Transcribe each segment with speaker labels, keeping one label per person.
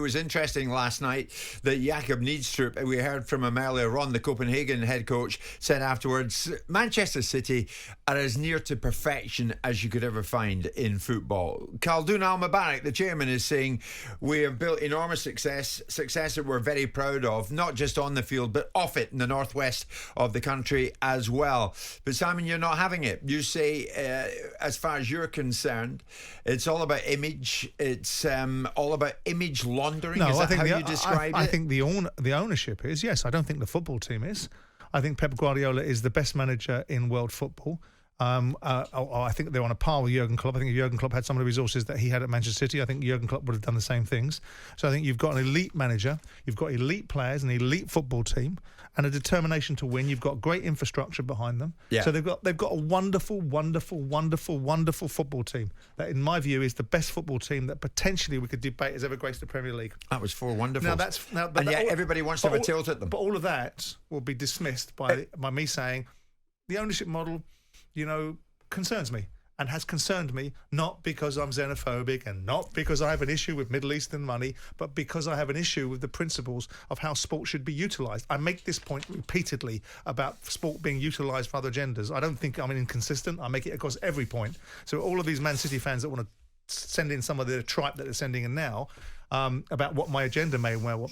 Speaker 1: was interesting last night that Jakob Niedstrup, we heard from him earlier on, the Copenhagen head coach, said afterwards, Manchester City are as near to perfection as you could ever find in football. Khaldoon Al-Mubarak, the chairman, is saying we have built enormous success that we're very proud of, not just on the field but off it in the northwest of the country as well. But Simon, you're not having it. You say, as far as you're concerned, it's all about image. It's all about image laundering.
Speaker 2: No,
Speaker 1: is that
Speaker 2: I think
Speaker 1: how you describe it?
Speaker 2: I think the ownership is, yes. I don't think the football team is. I think Pep Guardiola is the best manager in world football. I think they're on a par with Jurgen Klopp. I think if Jurgen Klopp had some of the resources that he had at Manchester City, I think Jurgen Klopp would have done the same things. So I think you've got an elite manager, you've got elite players, an elite football team, and a determination to win. You've got great infrastructure behind them.
Speaker 1: Yeah.
Speaker 2: So they've got a wonderful football team that, in my view, is the best football team that potentially we could debate has ever graced the Premier League.
Speaker 1: That was 4 wonderful.
Speaker 2: But
Speaker 1: yet everybody wants to have a tilt at them.
Speaker 2: But all of that will be dismissed by me saying the ownership model, concerns me and has concerned me, not because I'm xenophobic and not because I have an issue with Middle Eastern money, but because I have an issue with the principles of how sport should be utilised. I make this point repeatedly about sport being utilised for other agendas. I don't think I'm inconsistent. I make it across every point. So all of these Man City fans that want to send in some of the tripe that they're sending in now about what my agenda may or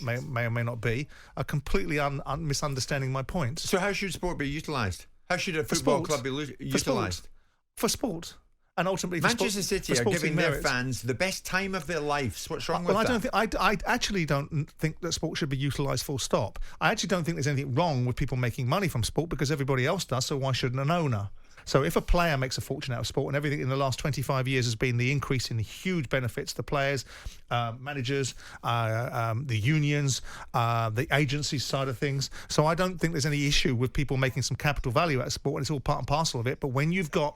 Speaker 2: may not be are completely misunderstanding my point.
Speaker 1: So how should sport be utilised? How should a football club be utilised?
Speaker 2: For sport, and ultimately
Speaker 1: Manchester City are giving their fans the best time of their lives. What's wrong with that?
Speaker 2: I actually don't think that sport should be utilised full stop. I actually don't think there's anything wrong with people making money from sport because everybody else does, so why shouldn't an owner? So if a player makes a fortune out of sport, and everything in the last 25 years has been the increase in the huge benefits to players, managers, the unions, the agency side of things. So I don't think there's any issue with people making some capital value out of sport, and it's all part and parcel of it. But when you've got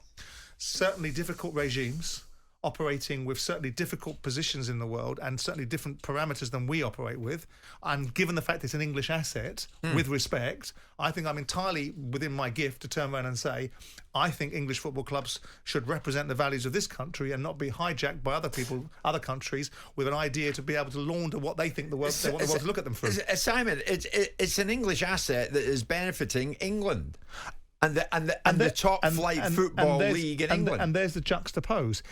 Speaker 2: certainly difficult regimes operating with certainly difficult positions in the world and certainly different parameters than we operate with, and given the fact it's an English asset, with respect, I think I'm entirely within my gift to turn around and say, I think English football clubs should represent the values of this country and not be hijacked by other countries with an idea to be able to launder what they think they want the world to look at them through.
Speaker 1: Simon, it's an English asset that is benefiting England. And the top flight football league in England.
Speaker 2: And there's the juxtapose.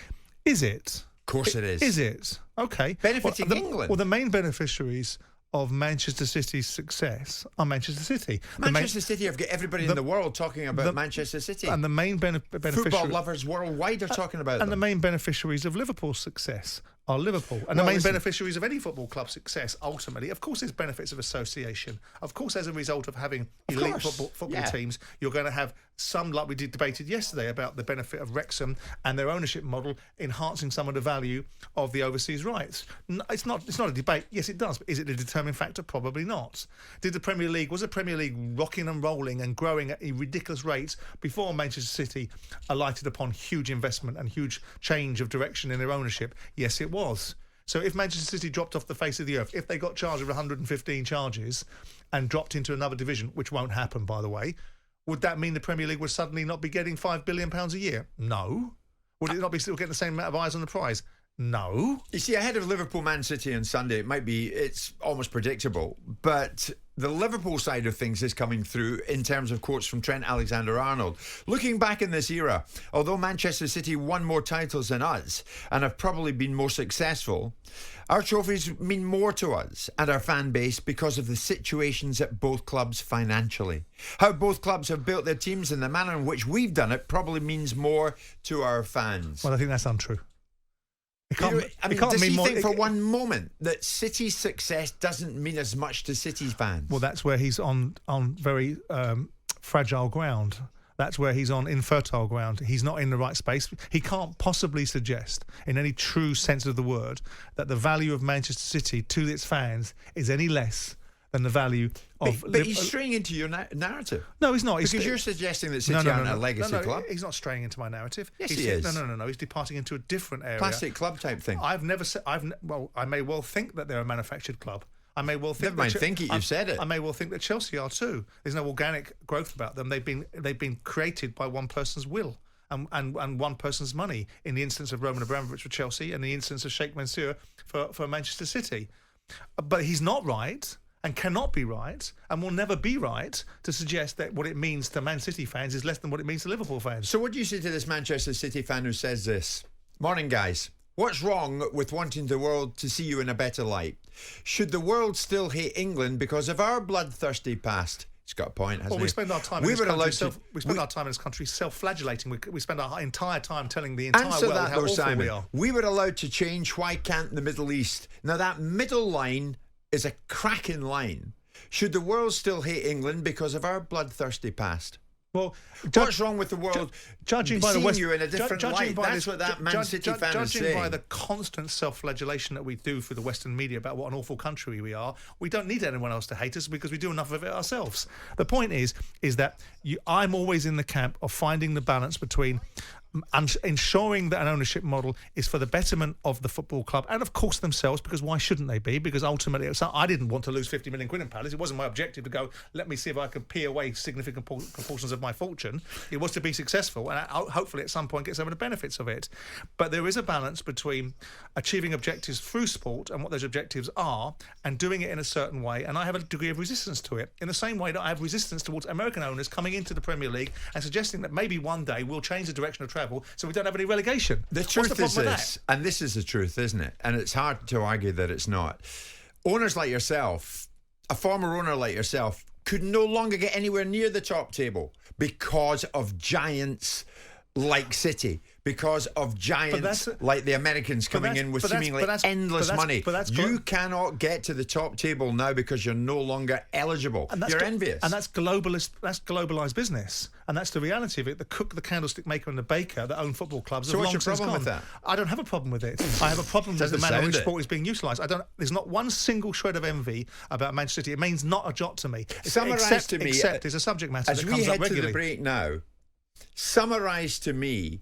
Speaker 2: Is it?
Speaker 1: Of course it is.
Speaker 2: Is it? Okay.
Speaker 1: Benefiting England.
Speaker 2: Well, the main beneficiaries of Manchester City's success are Manchester City.
Speaker 1: Manchester City have got everybody in the world talking about Manchester City.
Speaker 2: And the main beneficiaries...
Speaker 1: Football lovers worldwide are talking about them.
Speaker 2: And the main beneficiaries of Liverpool's success are Liverpool. And the main beneficiaries of any football club's success, ultimately, of course, there's benefits of association. Of course, as a result of having elite football teams, you're going to have some, like we debated yesterday, about the benefit of Wrexham and their ownership model enhancing some of the value of the overseas rights. It's not a debate. Yes, it does. But is it a determining factor? Probably not. Was the Premier League rocking and rolling and growing at ridiculous rates before Manchester City alighted upon huge investment and huge change of direction in their ownership? Yes, it was. So if Manchester City dropped off the face of the earth, if they got charged with 115 charges and dropped into another division, which won't happen, by the way, would that mean the Premier League would suddenly not be getting £5 billion a year? No. Would it not be still getting the same amount of eyes on the prize? No.
Speaker 1: You see, ahead of Liverpool Man City on Sunday, it's almost predictable, but the Liverpool side of things is coming through in terms of quotes from Trent Alexander-Arnold. Looking back in this era, although Manchester City won more titles than us and have probably been more successful, our trophies mean more to us and our fan base because of the situations at both clubs financially. How both clubs have built their teams and the manner in which we've done it probably means more to our fans.
Speaker 2: Well, I think that's untrue.
Speaker 1: Does he think for one moment that City's success doesn't mean as much to City's fans?
Speaker 2: Well, that's where he's on very fragile ground. That's where he's on infertile ground. He's not in the right space. He can't possibly suggest, in any true sense of the word, that the value of Manchester City to its fans is any less than the value of...
Speaker 1: But he's straying into your narrative.
Speaker 2: No, he's not.
Speaker 1: Because you're suggesting that City aren't a legacy club.
Speaker 2: He's not straying into my narrative.
Speaker 1: Yes, he is.
Speaker 2: No. He's departing into a different area.
Speaker 1: Plastic club type thing.
Speaker 2: I've never said... I may well think that they're a manufactured club. I may well think...
Speaker 1: Never mind think it, you've said it.
Speaker 2: I may well think that Chelsea are too. There's no organic growth about them. They've been created by one person's will. And one person's money, in the instance of Roman Abramovich for Chelsea and the instance of Sheikh Mansour for Manchester City. But he's not right and cannot be right and will never be right to suggest that what it means to Man City fans is less than what it means to Liverpool fans.
Speaker 1: So what do you say to this Manchester City fan who says this? Morning, guys. What's wrong with wanting the world to see you in a better light? Should the world still hate England because of our bloodthirsty past? He's got a point, hasn't he?
Speaker 2: Well, we spend our time in this country self-flagellating. We spend our entire time telling the entire world how awful we are.
Speaker 1: We were allowed to change. Why can't the Middle East? Now, that middle line is a cracking line. Should the world still hate England because of our bloodthirsty past?
Speaker 2: Well,
Speaker 1: what's wrong with the world
Speaker 2: judging by
Speaker 1: seeing you in a different light? That's what that Man City fan is saying.
Speaker 2: Judging by the constant self-flagellation that we do through the Western media about what an awful country we are, we don't need anyone else to hate us because we do enough of it ourselves. The point is that I'm always in the camp of finding the balance between ensuring that an ownership model is for the betterment of the football club and of course themselves, because why shouldn't they be? Because ultimately I didn't want to lose 50 million quid in Palace. It wasn't my objective to go, let me see if I could pee away significant proportions of my fortune. It was to be successful and hopefully at some point get some of the benefits of it. But there is a balance between achieving objectives through sport and what those objectives are and doing it in a certain way, and I have a degree of resistance to it in the same way that I have resistance towards American owners coming into the Premier League and suggesting that maybe one day we'll change the direction of travel so we don't have any relegation.
Speaker 1: The truth is this, and this is the truth, isn't it? And it's hard to argue that it's not. Owners like yourself, a former owner like yourself, could no longer get anywhere near the top table because of giants like City, because of giants like the Americans coming in with seemingly endless money. You cannot get to the top table now because you're no longer eligible. You're envious.
Speaker 2: And that's globalised business. And that's the reality of it. The cook, the candlestick maker and the baker that own football clubs have long since gone.
Speaker 1: So what's your problem with that?
Speaker 2: I don't have a problem with it. I have a problem with the manner in which sport is being utilised. There's not one single shred of envy about Manchester City. It means not a jot to me.
Speaker 1: Summarise to me.
Speaker 2: Except is a subject matter that comes up regularly. As we head to the break
Speaker 1: now, summarise to me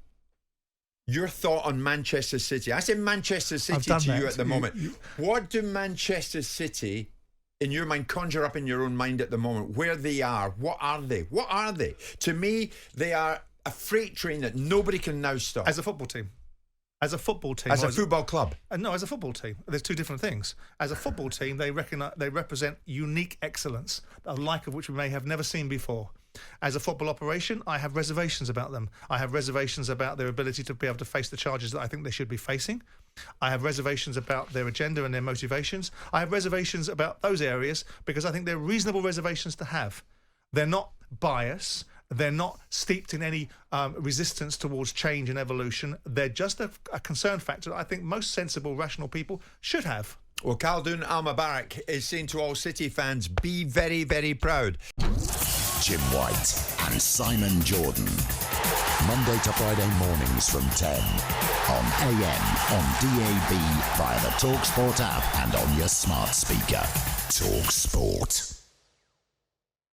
Speaker 1: your thought on Manchester City. I say Manchester City to you at the moment. What do Manchester City, in your mind, conjure up in your own mind at the moment? Where they are? What are they? What are they? To me, they are a freight train that nobody can now stop.
Speaker 2: As a football team. As a football team.
Speaker 1: As a football club.
Speaker 2: No, as a football team. There's two different things. As a football team, they represent unique excellence, the like of which we may have never seen before. As a football operation, I have reservations about them. I have reservations about their ability to be able to face the charges that I think they should be facing. I have reservations about their agenda and their motivations. I have reservations about those areas because I think they're reasonable reservations to have. They're not bias. They're not steeped in any resistance towards change and evolution. They're just a concern factor that I think most sensible, rational people should have.
Speaker 1: Well, Khaldoon Al-Mubarak is saying to all City fans, be very, very proud.
Speaker 3: Jim White and Simon Jordan. Monday to Friday mornings from 10 on AM, on DAB, via the TalkSPORT app and on your smart speaker. TalkSPORT.